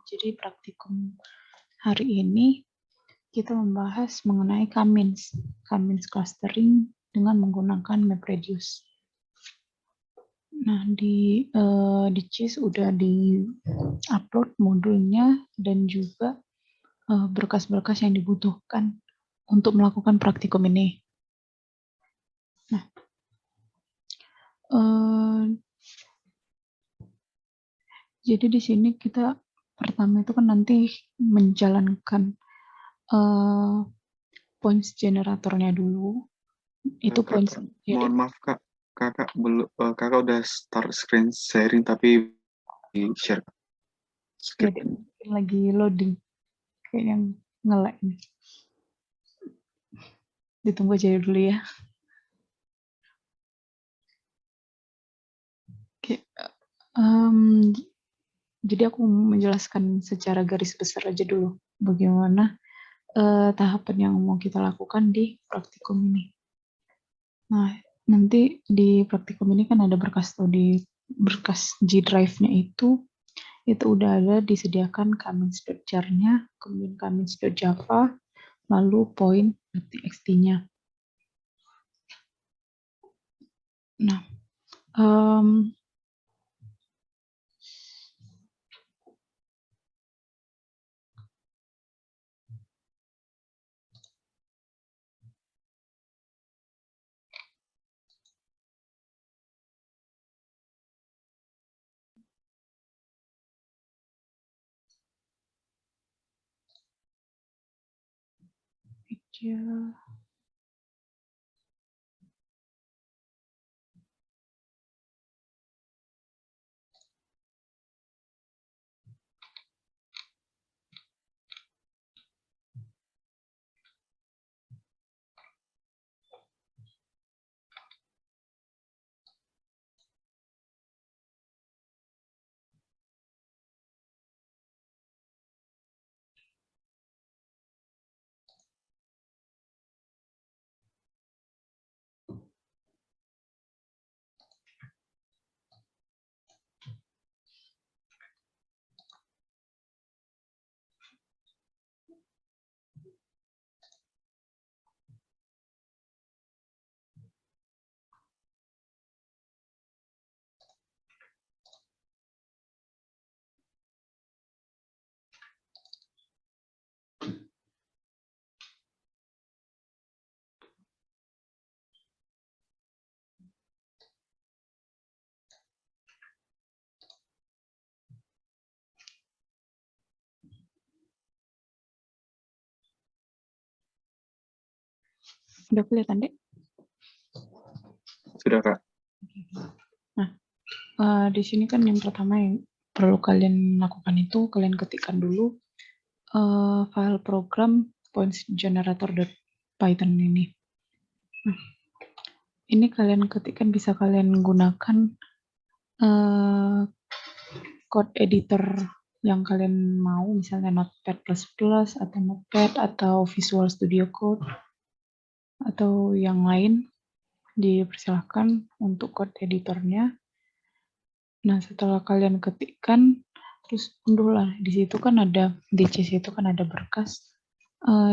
Jadi praktikum hari ini kita membahas mengenai K-means clustering dengan menggunakan MapReduce. Nah, di CIS udah di-upload modulnya dan juga berkas-berkas yang dibutuhkan untuk melakukan praktikum ini. Nah, jadi di sini kita pertama itu kan nanti menjalankan points generatornya dulu. Itu points. Mohon maaf Kak, kakak udah start screen sharing tapi di share. Ya, lagi loading, kayak yang nge-lag nih. Ditunggu aja dulu ya. Oke, jadi aku menjelaskan secara garis besar aja dulu bagaimana tahapan yang mau kita lakukan di praktikum ini. Nah, nanti di praktikum ini kan ada berkas tuh, di berkas G Drive-nya itu udah ada disediakan K-means.jar-nya, kemudian K-means.java, lalu point.txt-nya. Nah, udah kelihatan deh? Sudah Kak. Nah, di sini kan yang pertama yang perlu kalian lakukan itu kalian ketikkan dulu file program points-generator.python ini. Nah, ini kalian ketikkan, bisa kalian gunakan code editor yang kalian mau, misalnya Notepad++ atau Notepad atau Visual Studio Code atau yang lain, dipersilahkan untuk code editornya. Nah, setelah kalian ketikkan, terus unduhlah. Di situ kan ada, di CIS itu kan ada berkas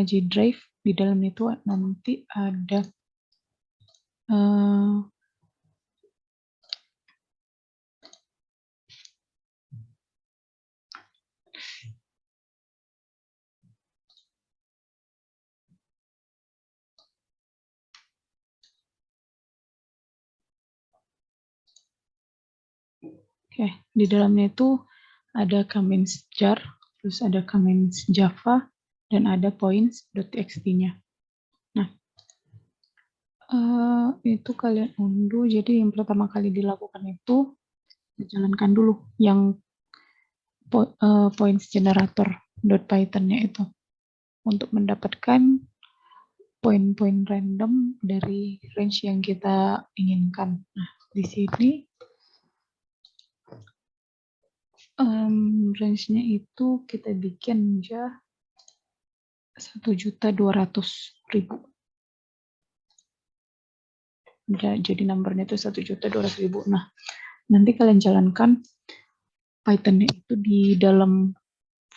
G Drive. Di dalam itu nanti ada di dalamnya itu ada K-means jar, terus ada K-means java, dan ada points.txt-nya. Nah, itu kalian unduh. Jadi yang pertama kali dilakukan itu dijalankan dulu yang points generator.python-nya itu untuk mendapatkan poin-poin random dari range yang kita inginkan. Nah, di sini range-nya itu kita bikin aja 1.200.000. Jadi numbernya itu 1.200.000. Nah, nanti kalian jalankan Python-nya itu di dalam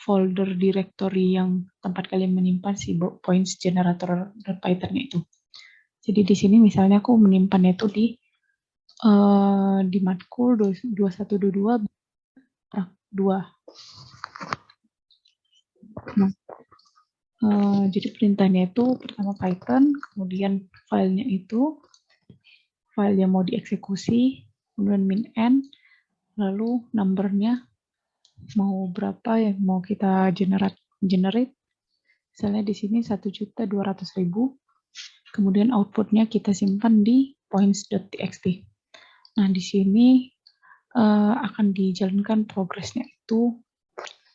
folder directory yang tempat kalian menyimpan si points generator Python-nya itu. Jadi di sini misalnya aku menyimpannya itu di matkul 2122 2. Nah, jadi perintahnya itu pertama Python, kemudian filenya itu file yang mau dieksekusi, kemudian min-n, lalu numbernya mau berapa yang mau kita generate. Misalnya di sini 1.200.000. Kemudian outputnya kita simpan di points.txt. Nah, di sini akan dijalankan progresnya itu,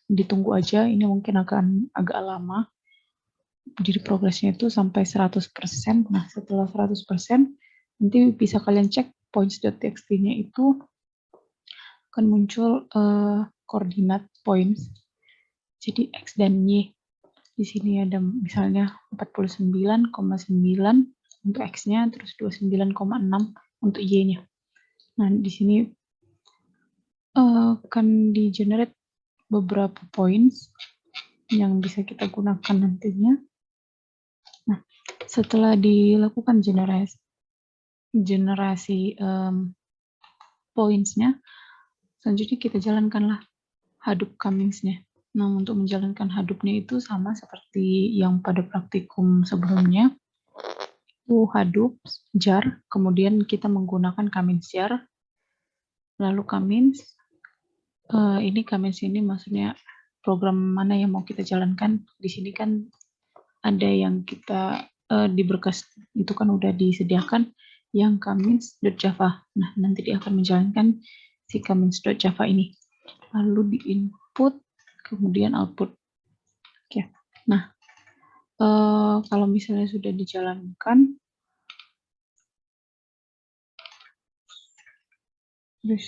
ditunggu aja, ini mungkin agak lama. Jadi progresnya itu sampai 100%. Nah, setelah 100%, nanti bisa kalian cek points.txt-nya itu akan muncul koordinat points. Jadi X dan Y. Di sini ada misalnya 49,9 untuk X-nya, terus 29,6 untuk Y-nya. Nah, di sini akan di-generate beberapa points yang bisa kita gunakan nantinya. Nah, setelah dilakukan generasi points-nya, selanjutnya kita jalankanlah Hadoop commands-nya. Nah, untuk menjalankan Hadoop-nya itu sama seperti yang pada praktikum sebelumnya. Itu Hadoop jar, kemudian kita menggunakan commands jar, lalu commands, ini commands ini maksudnya program mana yang mau kita jalankan. Di sini kan ada yang kita di berkas itu kan udah disediakan yang commands.java. Nah, nanti dia akan menjalankan si commands.java ini. Lalu di input, kemudian output. Oke. Nah, kalau misalnya sudah dijalankan, terus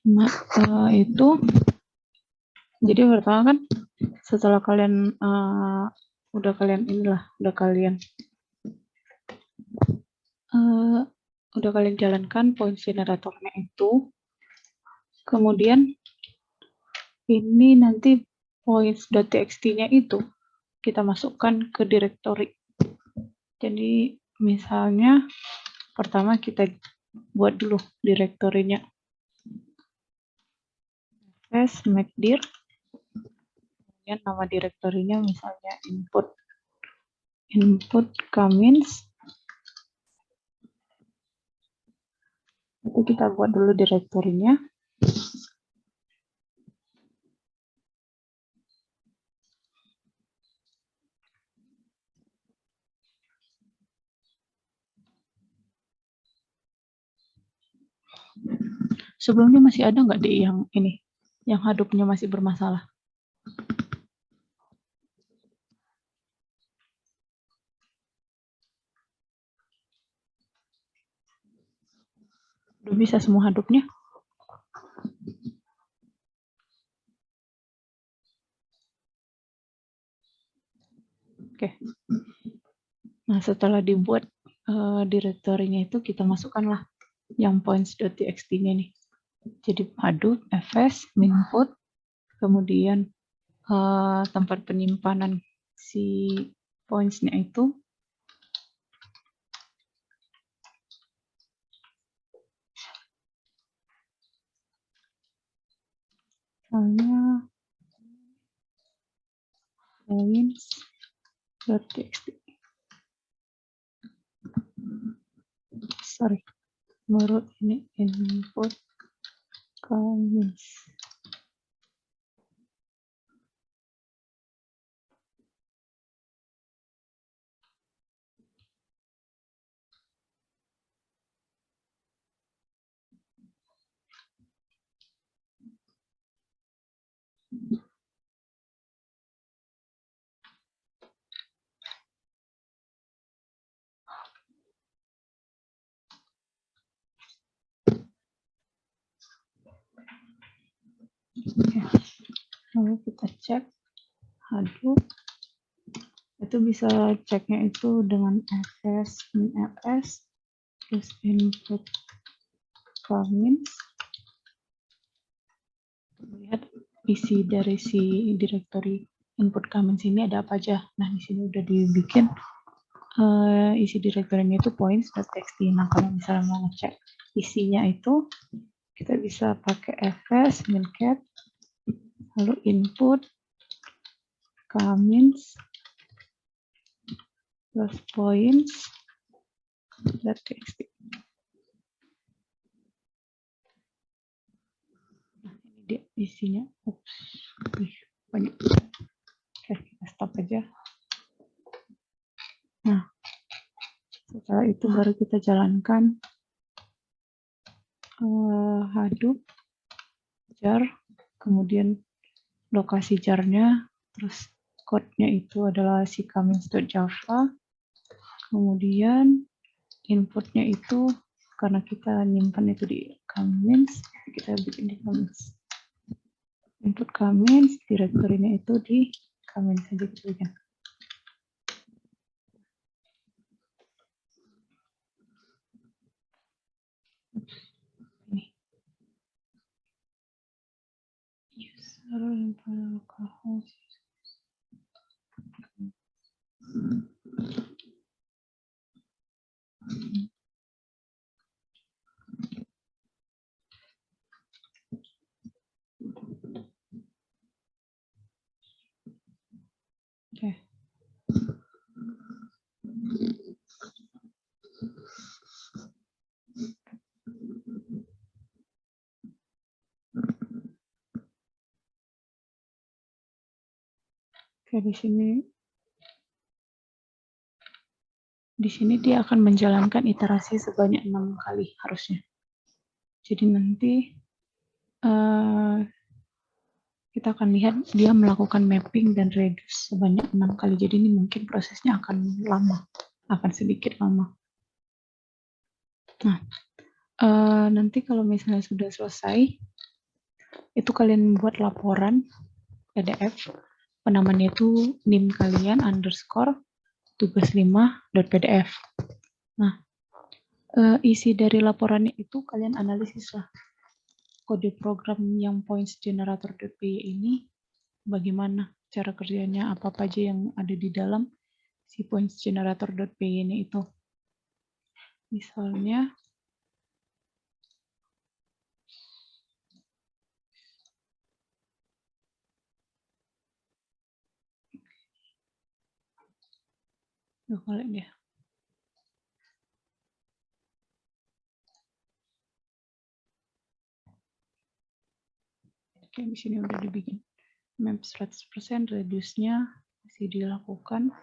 nah, itu jadi pertama kan setelah kalian udah kalian jalankan points generatornya itu, kemudian ini nanti points.txt-nya itu kita masukkan ke directory. Jadi misalnya pertama kita buat dulu direktorinya. Make dir, kemudian nama direktorinya misalnya input commands. Itu kita buat dulu direktorinya. Sebelumnya masih ada nggak di yang ini, yang Hadoop-nya masih bermasalah? Udah bisa semua Hadoop-nya? Oke. Nah, setelah dibuat direktorinya itu, kita masukkanlah yang points.txt-nya nih. Jadi Hadoop, fs, minput, kemudian tempat penyimpanan si points-nya itu. Misalnya points.txt. Sorry, baru ini input comments. Oke. Lalu kita cek Hadoop Itu bisa ceknya itu dengan fs min fs terus input comments, lihat isi dari si directory input comments ini ada apa aja. Nah, di sini udah dibikin isi direktorinya itu points.txt. Nah, kalau misalnya mau ngecek isinya itu, kita bisa pakai fs min cat lalu input comments plus points.txt. Nah, ini dia isinya. Ups, banyak. Oke, kita stop aja. Nah, setelah itu baru kita jalankan Hadoop jar, kemudian lokasi jarnya, terus code-nya itu adalah si comments.java, kemudian inputnya itu karena kita nyimpan itu di comments, kita bikin di comments. Input comments, direktorinya itu di comments saja kita bikin. Ini. User localhost. Oke. Oke, di sini dia akan menjalankan iterasi sebanyak 6 kali harusnya. Jadi nanti kita akan lihat dia melakukan mapping dan reduce sebanyak 6 kali. Jadi ini mungkin prosesnya akan lama, akan sedikit lama. Nah, nanti kalau misalnya sudah selesai, itu kalian buat laporan PDF, penamanya itu nim kalian underscore tugas 5.pdf. Nah, isi dari laporannya itu kalian analisis lah. Kode program yang points generator.py ini bagaimana cara kerjanya, apa aja yang ada di dalam si points generator.py ini itu. Misalnya kali dia. Oke, di sini udah dibikin map 100%, reduce-nya masih dilakukan.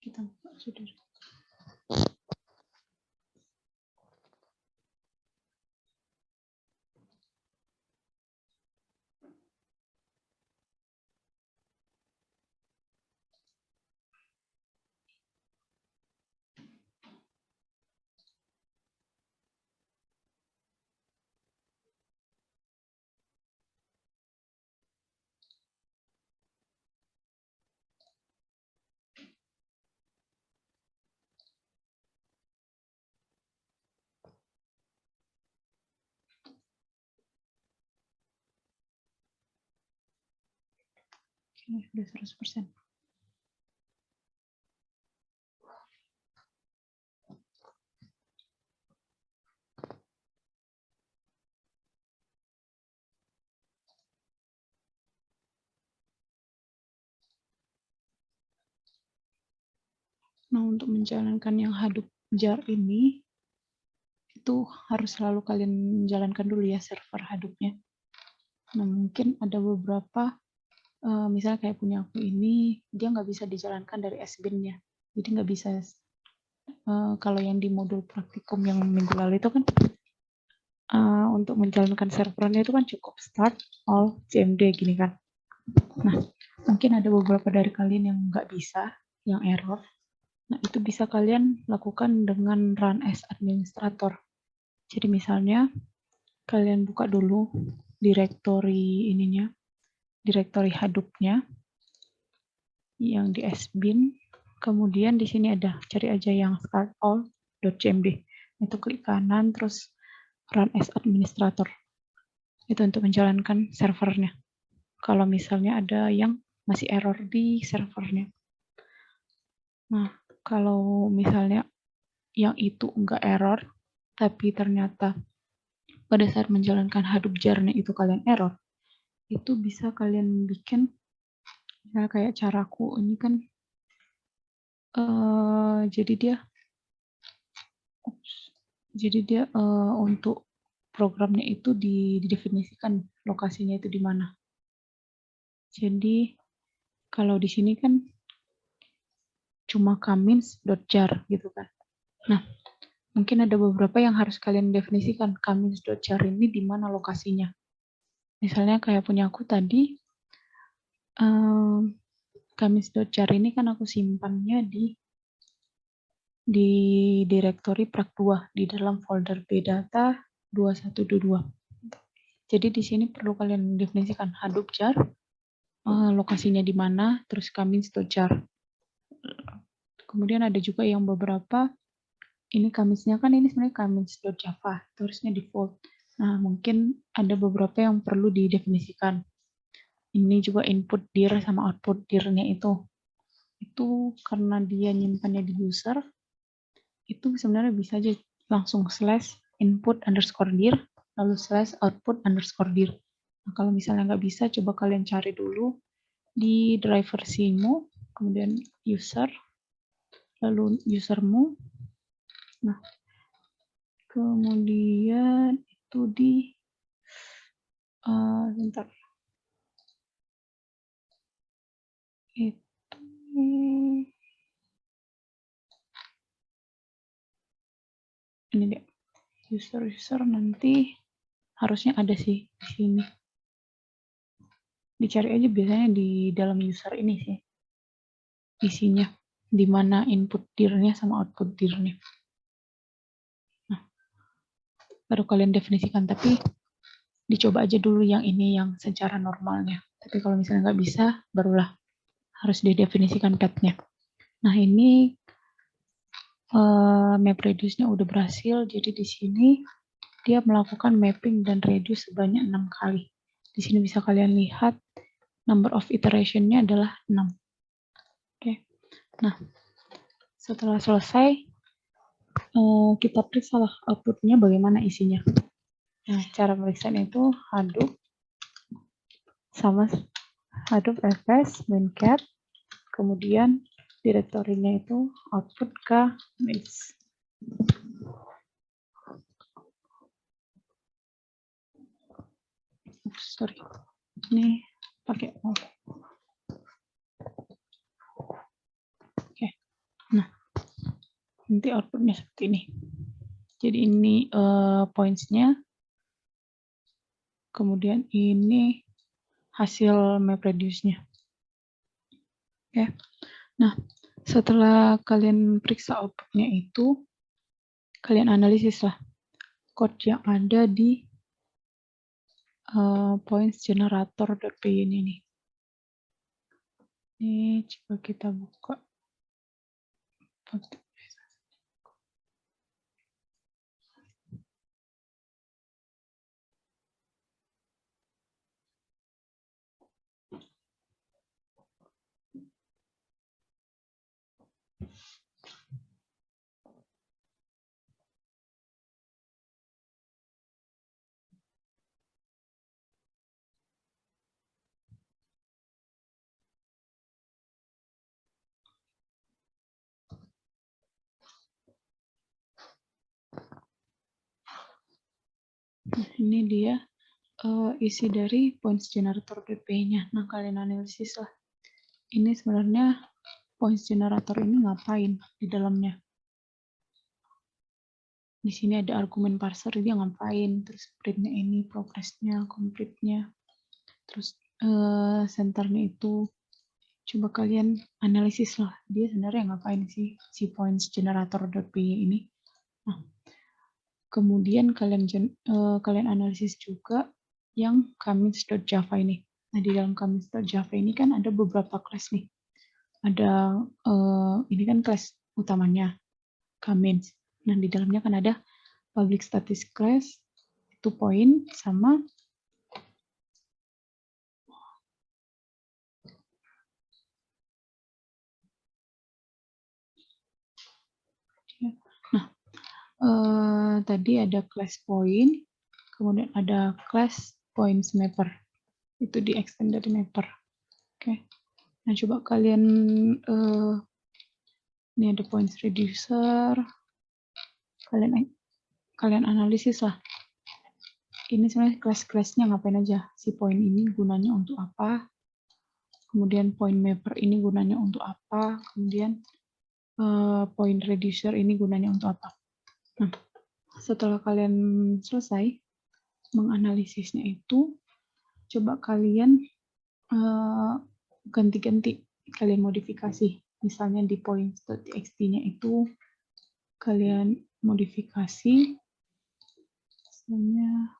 Kita sudah. Oke, udah 100%. Nah, untuk menjalankan yang Hadoop jar ini, itu harus selalu kalian jalankan dulu ya server Hadoop-nya. Nah, mungkin ada beberapa misalnya kayak punya aku ini, dia nggak bisa dijalankan dari SBIN-nya. Jadi nggak bisa, kalau yang di modul praktikum yang minggu lalu itu kan, untuk menjalankan servernya itu kan cukup start, all, CMD gini kan. Nah, mungkin ada beberapa dari kalian yang nggak bisa, yang error. Nah, itu bisa kalian lakukan dengan run as administrator. Jadi misalnya, kalian buka dulu directory ininya, directory Hadoop-nya yang di SBIN. Kemudian di sini ada, cari aja yang start all.cmd. Itu klik kanan, terus run as administrator. Itu untuk menjalankan servernya. Kalau misalnya ada yang masih error di servernya. Nah, kalau misalnya yang itu enggak error, tapi ternyata pada saat menjalankan Hadoop jar-nya itu kalian error, itu bisa kalian bikin, ya kayak caraku ini kan, jadi dia untuk programnya itu didefinisikan lokasinya itu di mana. Jadi kalau di sini kan cuma kamins.jar gitu kan. Nah, mungkin ada beberapa yang harus kalian definisikan, kamins.jar ini di mana lokasinya. Misalnya kayak punya aku tadi, kamins.jar ini kan aku simpannya di direktori prak2 di dalam folder bdata 2122. Jadi di sini perlu kalian definisikan Hadoop jar, lokasinya di mana, terus kamins.jar. Kemudian ada juga yang beberapa, ini kamisnya kan ini sebenarnya kamins.java, terusnya default. Nah, mungkin ada beberapa yang perlu didefinisikan. Ini juga input dir sama output dir-nya itu. Itu karena dia nyimpannya di user, itu sebenarnya bisa aja langsung slash input underscore dir, lalu slash output underscore dir. Nah, kalau misalnya nggak bisa, coba kalian cari dulu di driver simu, kemudian user, lalu usermu. Nah, kemudian itu di bentar. Itu ini dia. User nanti harusnya ada sih di sini. Dicari aja biasanya di dalam user ini sih. Isinya di mana input dir-nya sama output dir-nya. Nah, baru kalian definisikan, tapi dicoba aja dulu yang ini yang secara normalnya. Tapi kalau misalnya nggak bisa, barulah harus didefinisikan path-nya. Nah, ini map reduce-nya udah berhasil, jadi di sini dia melakukan mapping dan reduce sebanyak 6 kali. Di sini bisa kalian lihat number of iteration-nya adalah 6. Oke. Nah, setelah selesai, kita periksa lah output-nya bagaimana isinya. Nah, cara periksaan itu Hadoop sama Hadoop fs WinCat, kemudian direktorinya itu output ke mix. Sorry, ini pakai Oke. Nah, nanti outputnya seperti ini. Jadi ini points-nya, kemudian ini hasil MapReduce-nya. Oke. Nah, setelah kalian periksa output-nya itu, kalian analisis lah code yang ada di points generator.py ini. Ini coba kita buka. Nah, ini dia isi dari points generator.py-nya. Nah, kalian analisis lah. Ini sebenarnya points generator ini ngapain di dalamnya. Di sini ada argumen parser, dia ngapain, terus printnya ini, progressnya, complete-nya, terus centernya itu. Coba kalian analisis lah, dia sebenarnya ngapain sih si points generator.py ini. Nah, kemudian kalian analisis juga yang commits.java ini. Nah, di dalam commits.java ini kan ada beberapa class nih. Ada ini kan class utamanya commits. Nah, di dalamnya kan ada public static class itu point sama tadi ada class point, kemudian ada class points mapper. Itu di extend dari mapper. Oke. Nah, coba kalian ini ada points reducer. Kalian analisis lah. Ini sebenarnya kelas-kelasnya ngapain aja. Si point ini gunanya untuk apa? Kemudian point mapper ini gunanya untuk apa? Kemudian point reducer ini gunanya untuk apa? Nah, setelah kalian selesai menganalisisnya itu, coba kalian ganti-ganti, kalian modifikasi. Misalnya di points.txt-nya itu kalian modifikasi, misalnya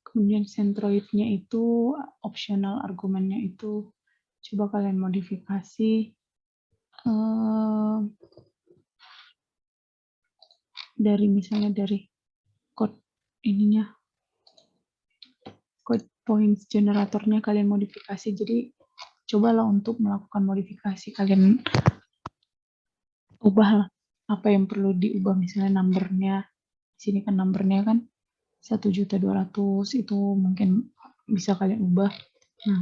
kemudian centroid-nya itu optional argumennya itu coba kalian modifikasi dari misalnya dari code ininya, code points generatornya kalian modifikasi. Jadi cobalah untuk melakukan modifikasi, kalian ubahlah apa yang perlu diubah. Misalnya numbernya, di sini kan numbernya kan 1.200.000 itu mungkin bisa kalian ubah. Nah,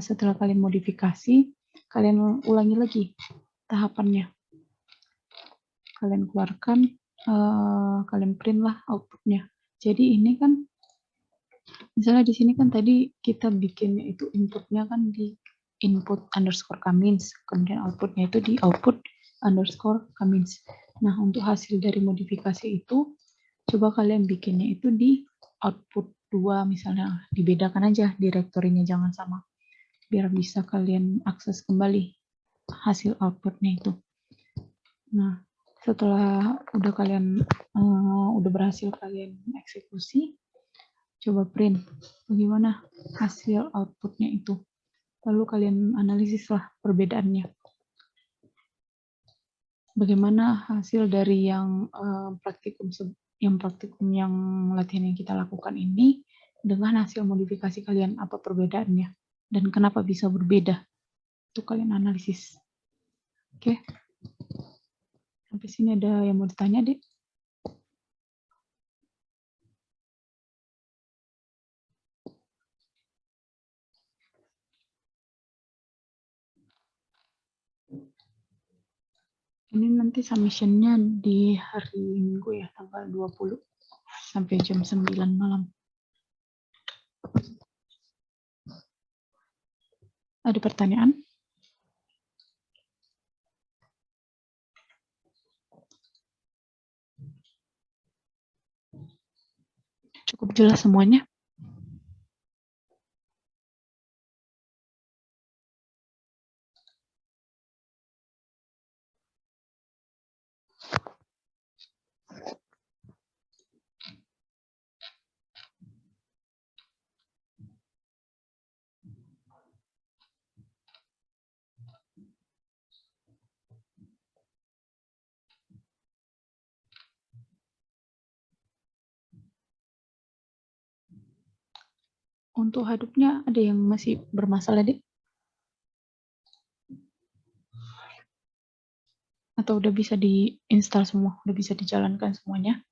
setelah kalian modifikasi, kalian ulangi lagi tahapannya. Kalian keluarkan, kalian print lah outputnya. Jadi ini kan, misalnya di sini kan tadi kita bikinnya itu inputnya kan di input underscore commits, kemudian outputnya itu di output underscore commits. Nah, untuk hasil dari modifikasi itu, coba kalian bikinnya itu di output 2 misalnya, dibedakan aja direktorinya, jangan sama, biar bisa kalian akses kembali hasil outputnya itu. Nah, setelah udah berhasil kalian eksekusi, coba print bagaimana hasil outputnya itu. Lalu kalian analisis lah perbedaannya. Bagaimana hasil dari yang praktikum yang latihan yang kita lakukan ini dengan hasil modifikasi kalian, apa perbedaannya dan kenapa bisa berbeda. Itu kalian analisis. Oke. Sampai sini ada yang mau ditanya, Dek? Ini nanti submission-nya di hari Minggu ya, tanggal 20 sampai jam 9 malam. Ada pertanyaan? Cukup jelas semuanya? Untuk Hadoop-nya ada yang masih bermasalah, Dek? Atau udah bisa diinstal semua? Udah bisa dijalankan semuanya?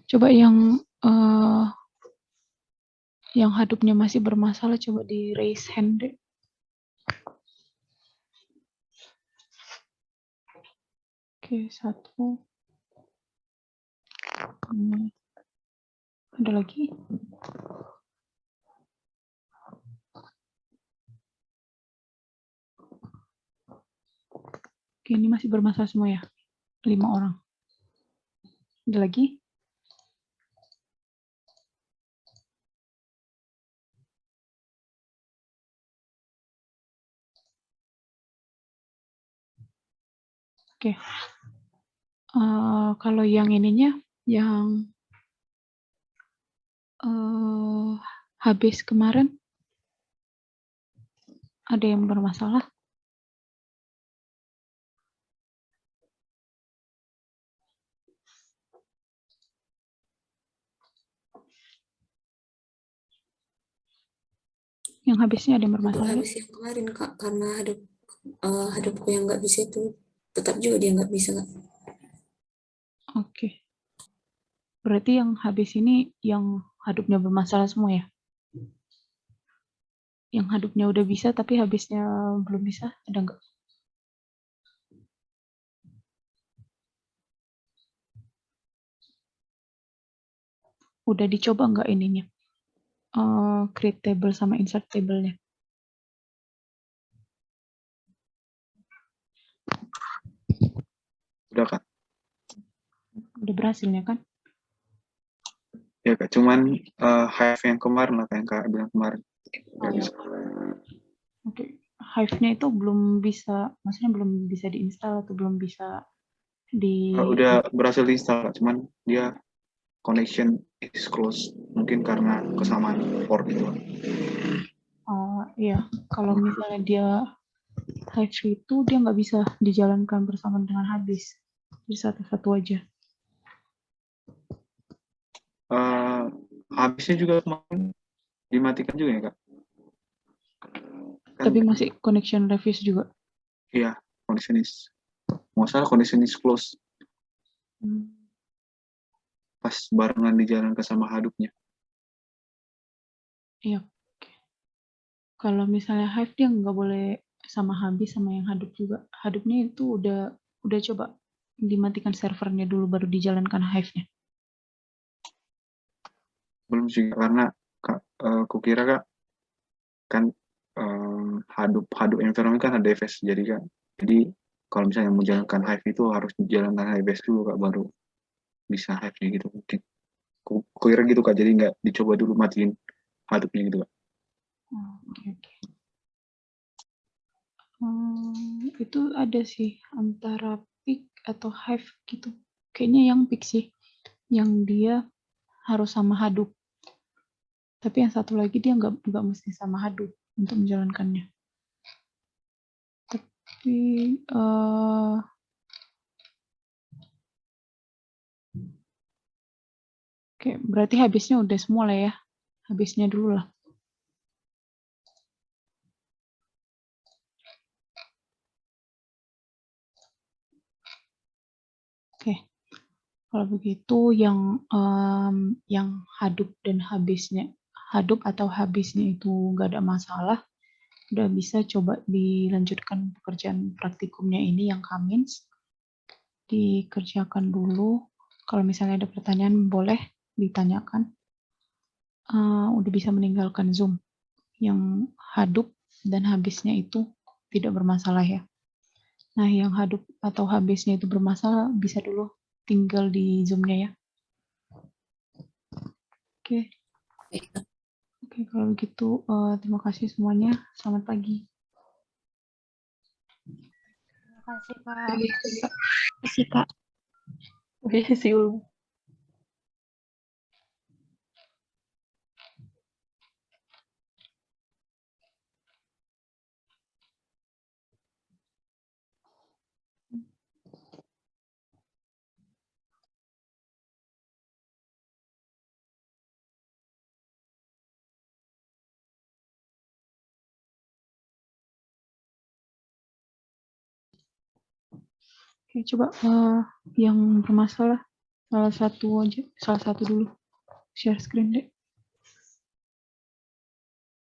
Coba yang Yang hadupnya masih bermasalah coba di raise hand deh. Oke, 1. Ada lagi? Oke, ini masih bermasalah semua ya? 5 orang. Ada lagi? Oke. Kalau yang ininya, yang habis kemarin, ada yang bermasalah? Yang habisnya ada yang Untuk bermasalah? habis yang kemarin Kak, karena hadapku yang nggak bisa itu, tetap juga dia nggak bisa Kak. Oke. Berarti yang habis ini yang hadupnya bermasalah semua ya? Yang hadupnya udah bisa tapi habisnya belum bisa, ada nggak? Udah dicoba nggak ininya? Create table sama insert table-nya? Udah Kak. Udah berhasilnya kan? Ya Kak, cuman Hive yang kemarin lah, yang Kak bilang kemarin. Nggak bisa. Oke. Hive-nya itu belum bisa, maksudnya belum bisa diinstal atau belum bisa di... Udah berhasil diinstal Kak, cuman dia connection is closed. Mungkin karena kesamaan port itu. Iya, kalau misalnya dia Hive itu dia nggak bisa dijalankan bersama dengan habis. Jadi satu-satu aja. Habisnya juga kemarin dimatikan juga ya Kak? Kan, Tapi masih connection reviews juga. iya, connection is, nggak salah connection is closed. Pas barengan dijalankan sama hadupnya. Iya. Kalau misalnya Hive dia nggak boleh sama habis sama yang hadup juga. Hadupnya itu udah coba dimatikan servernya dulu baru dijalankan Hive-nya. Belum sih, karena kukira Kak, kan hadup environment kan ada DFS, jadi kalau misalnya mau jalankan Hive itu harus dijalankan HBase dulu Kak, baru bisa Hive gitu. Mungkin kukira gitu Kak, jadi nggak dicoba dulu matiin hadupnya gitu Kak. Oke. Itu ada sih antara Pick atau Hive gitu. Kayaknya yang Pick sih, yang dia harus sama hadup. Tapi yang satu lagi dia nggak mesti sama hadup untuk menjalankannya. Tapi oke, berarti habisnya udah semua lah ya. Habisnya dulu lah. Oke. Kalau begitu yang hadup dan habisnya, hadup atau habisnya itu nggak ada masalah, udah bisa coba dilanjutkan pekerjaan praktikumnya ini yang Kamins. Dikerjakan dulu. Kalau misalnya ada pertanyaan boleh ditanyakan. Udah bisa meninggalkan Zoom. Yang hadup dan habisnya itu tidak bermasalah ya. Nah, yang hadup atau habisnya itu bermasalah bisa dulu tinggal di Zoom-nya ya. Oke. Oke, kalau begitu terima kasih semuanya. Selamat pagi. Terima kasih Kak. Terima kasih Kak. Oke, see you. Oke, coba yang bermasalah salah satu dulu share screen deh.